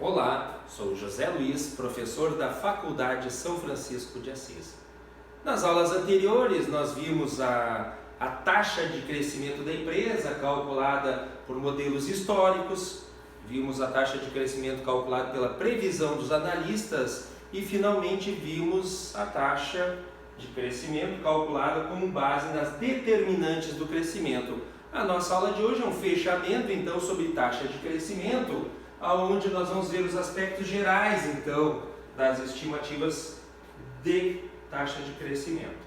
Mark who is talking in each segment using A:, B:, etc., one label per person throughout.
A: Olá, sou José Luiz, professor da Faculdade São Francisco de Assis. Nas aulas anteriores nós vimos a taxa de crescimento da empresa calculada por modelos históricos, vimos a taxa de crescimento calculada pela previsão dos analistas e finalmente vimos a taxa de crescimento calculada como base nas determinantes do crescimento. A nossa aula de hoje é um fechamento então sobre taxa de crescimento, onde nós vamos ver os aspectos gerais então das estimativas de taxa de crescimento.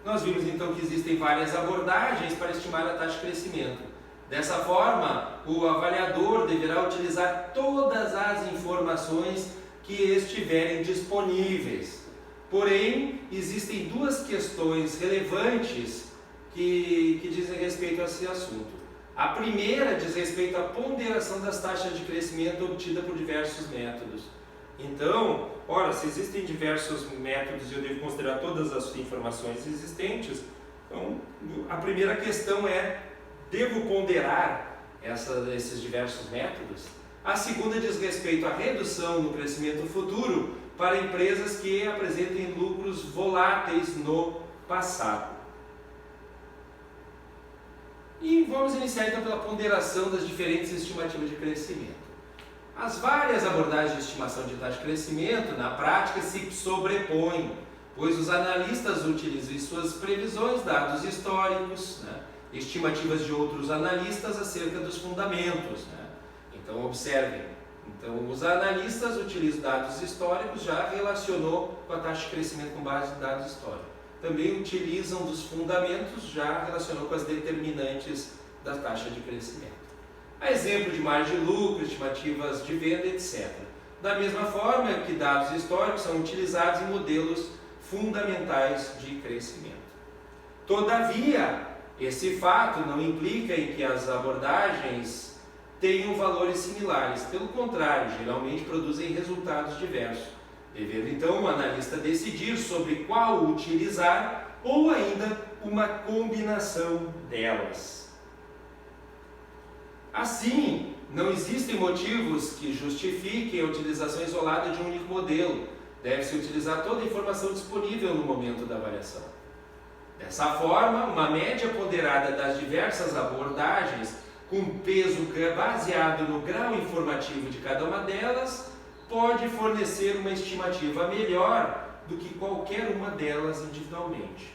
A: Nós vimos então que existem várias abordagens para estimar a taxa de crescimento. Dessa forma, o avaliador deverá utilizar todas as informações que estiverem disponíveis. Porém, existem duas questões relevantes que dizem respeito a esse assunto. A primeira diz respeito à ponderação das taxas de crescimento obtida por diversos métodos. Então, ora, se existem diversos métodos e eu devo considerar todas as informações existentes, então a primeira questão é: devo ponderar esses diversos métodos? A segunda diz respeito à redução no crescimento futuro para empresas que apresentem lucros voláteis no passado. E vamos iniciar então pela ponderação das diferentes estimativas de crescimento. As várias abordagens de estimação de taxa de crescimento, na prática, se sobrepõem, pois os analistas utilizam em suas previsões dados históricos, estimativas de outros analistas acerca dos fundamentos. Então, observem, os analistas utilizam dados históricos, já relacionou com a taxa de crescimento com base em dados históricos. Também utilizam dos fundamentos, já relacionou com as determinantes da taxa de crescimento. A exemplo de margem de lucro, estimativas de venda, etc. Da mesma forma que dados históricos são utilizados em modelos fundamentais de crescimento. Todavia, esse fato não implica em que as abordagens tenham valores similares. Pelo contrário, geralmente produzem resultados diversos, devendo então o analista decidir sobre qual utilizar ou ainda uma combinação delas. Assim, não existem motivos que justifiquem a utilização isolada de um único modelo. Deve-se utilizar toda a informação disponível no momento da avaliação. Dessa forma, uma média ponderada das diversas abordagens, com peso baseado no grau informativo de cada uma delas, pode fornecer uma estimativa melhor do que qualquer uma delas individualmente.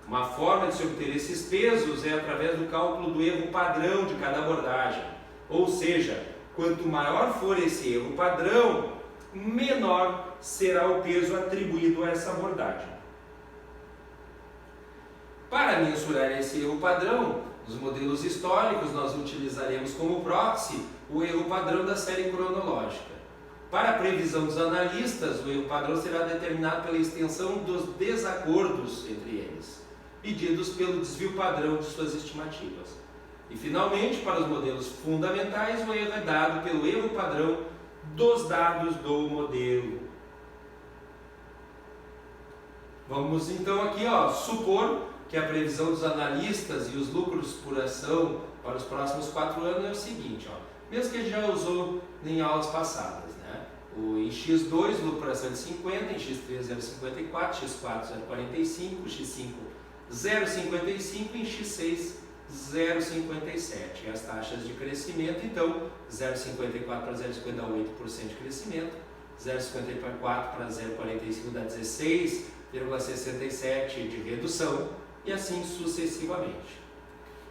A: Uma forma de se obter esses pesos é através do cálculo do erro padrão de cada abordagem. Ou seja, quanto maior for esse erro padrão, menor será o peso atribuído a essa abordagem. Para mensurar esse erro padrão, nos modelos históricos nós utilizaremos como proxy o erro padrão da série cronológica. Para a previsão dos analistas, o erro padrão será determinado pela extensão dos desacordos entre eles, medidos pelo desvio padrão de suas estimativas. E, finalmente, para os modelos fundamentais, o erro é dado pelo erro padrão dos dados do modelo. Vamos então aqui supor que a previsão dos analistas e os lucros por ação para os próximos 4 anos é o seguinte, mesmo que a gente já usou em aulas passadas. Em X2, lucro por ação de 50, em X3, 0,54, X4, 0,45, X5, 0,55, em X6, 0,57. E as taxas de crescimento, então, 0,54 para 0,58% de crescimento, 0,54 para 0,45 dá 16,67 de redução, e assim sucessivamente.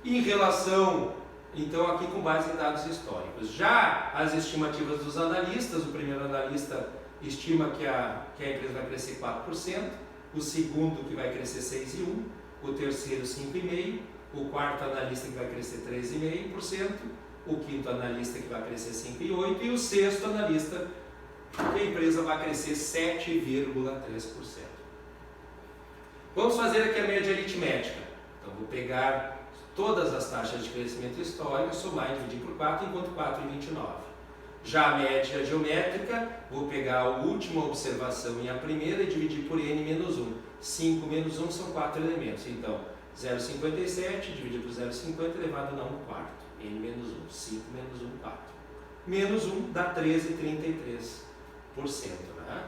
A: Em relação, então, aqui com base em dados históricos. Já as estimativas dos analistas, o primeiro analista estima que a empresa vai crescer 4%, o segundo que vai crescer 6,1%, o terceiro 5,5%, o quarto analista que vai crescer 3,5%, o quinto analista que vai crescer 5,8% e o sexto analista que a empresa vai crescer 7,3%. Vamos fazer aqui a média aritmética. Então, vou pegar todas as taxas de crescimento histórico, somar e dividir por 4, enquanto 4 e 29. Já a média geométrica, vou pegar a última observação e a primeira e dividir por n menos 1. 5 menos 1 são 4 elementos. Então, 0,57 dividido por 0,50 elevado a 1 quarto. N menos 1. 5 menos 1, 4. menos 1 dá 13,33%. Né?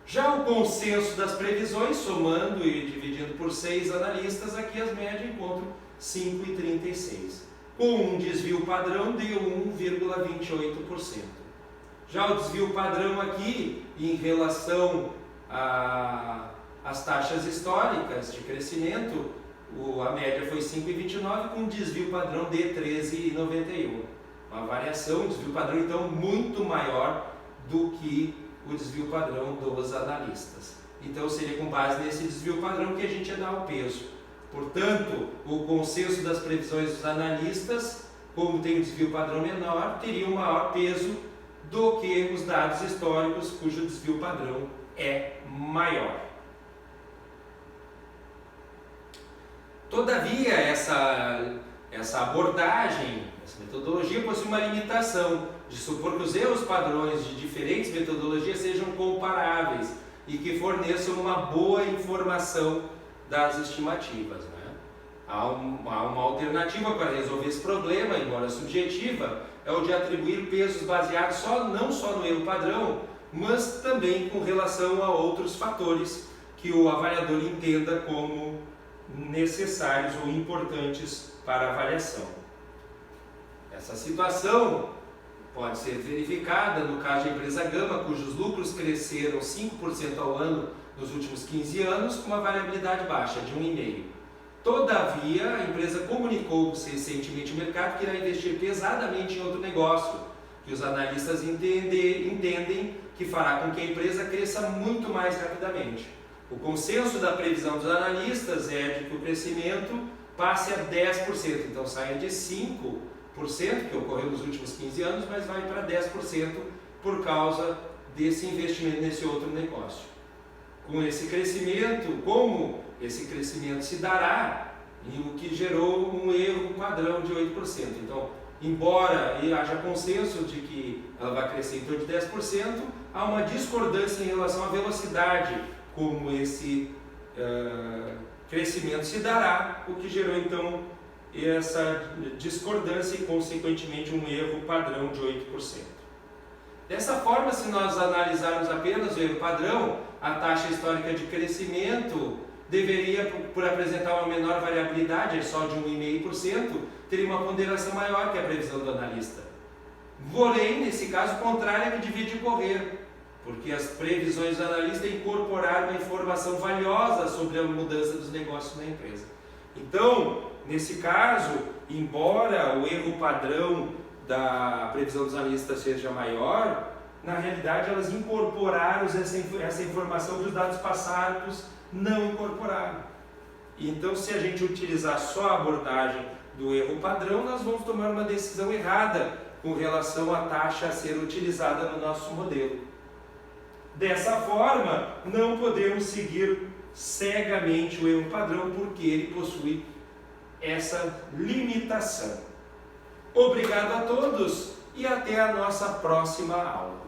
A: Já o consenso das previsões, somando e dividindo por 6 analistas, aqui as médias encontram 5,36%. Com um desvio padrão deu 1,28%. Já o desvio padrão aqui, em relação às taxas históricas de crescimento, a média foi 5,29 com um desvio padrão de 13,91. Uma variação, um desvio padrão então muito maior do que o desvio padrão dos analistas. Então seria com base nesse desvio padrão que a gente ia dar o peso. Portanto, o consenso das previsões dos analistas, como tem um desvio padrão menor, teria um maior peso do que os dados históricos, cujo desvio padrão é maior. Todavia, essa abordagem, essa metodologia possui uma limitação de supor que os erros padrões de diferentes metodologias sejam comparáveis e que forneçam uma boa informação das estimativas. Né? Há uma alternativa para resolver esse problema, embora subjetiva, é o de atribuir pesos baseados não só no erro padrão, mas também com relação a outros fatores que o avaliador entenda como necessários ou importantes para a avaliação. Essa situação pode ser verificada no caso da empresa Gama, cujos lucros cresceram 5% ao ano nos últimos 15 anos, com uma variabilidade baixa, de 1,5%. Todavia, a empresa comunicou recentemente ao mercado que irá investir pesadamente em outro negócio, que os analistas entendem que fará com que a empresa cresça muito mais rapidamente. O consenso da previsão dos analistas é de que o crescimento passe a 10%, então saia de 5%, que ocorreu nos últimos 15 anos, mas vai para 10% por causa desse investimento nesse outro negócio. Com esse crescimento, como esse crescimento se dará, e o que gerou um erro padrão de 8%. Então, embora haja consenso de que ela vai crescer em torno de 10%, há uma discordância em relação à velocidade como esse crescimento se dará, o que gerou então essa discordância e consequentemente um erro padrão de 8%. Dessa forma, se nós analisarmos apenas o erro padrão, a taxa histórica de crescimento deveria, por apresentar uma menor variabilidade, só de 1,5%, teria uma ponderação maior que a previsão do analista. Porém, nesse caso, o contrário é que divide correr, porque as previsões do analista incorporaram uma informação valiosa sobre a mudança dos negócios na empresa. Então, nesse caso, embora o erro padrão da previsão dos analistas seja maior, na realidade elas incorporaram essa informação que os dados passados não incorporaram. Então, se a gente utilizar só a abordagem do erro padrão, nós vamos tomar uma decisão errada com relação à taxa a ser utilizada no nosso modelo. Dessa forma, não podemos seguir cegamente o erro padrão, porque ele possui essa limitação. Obrigado a todos e até a nossa próxima aula.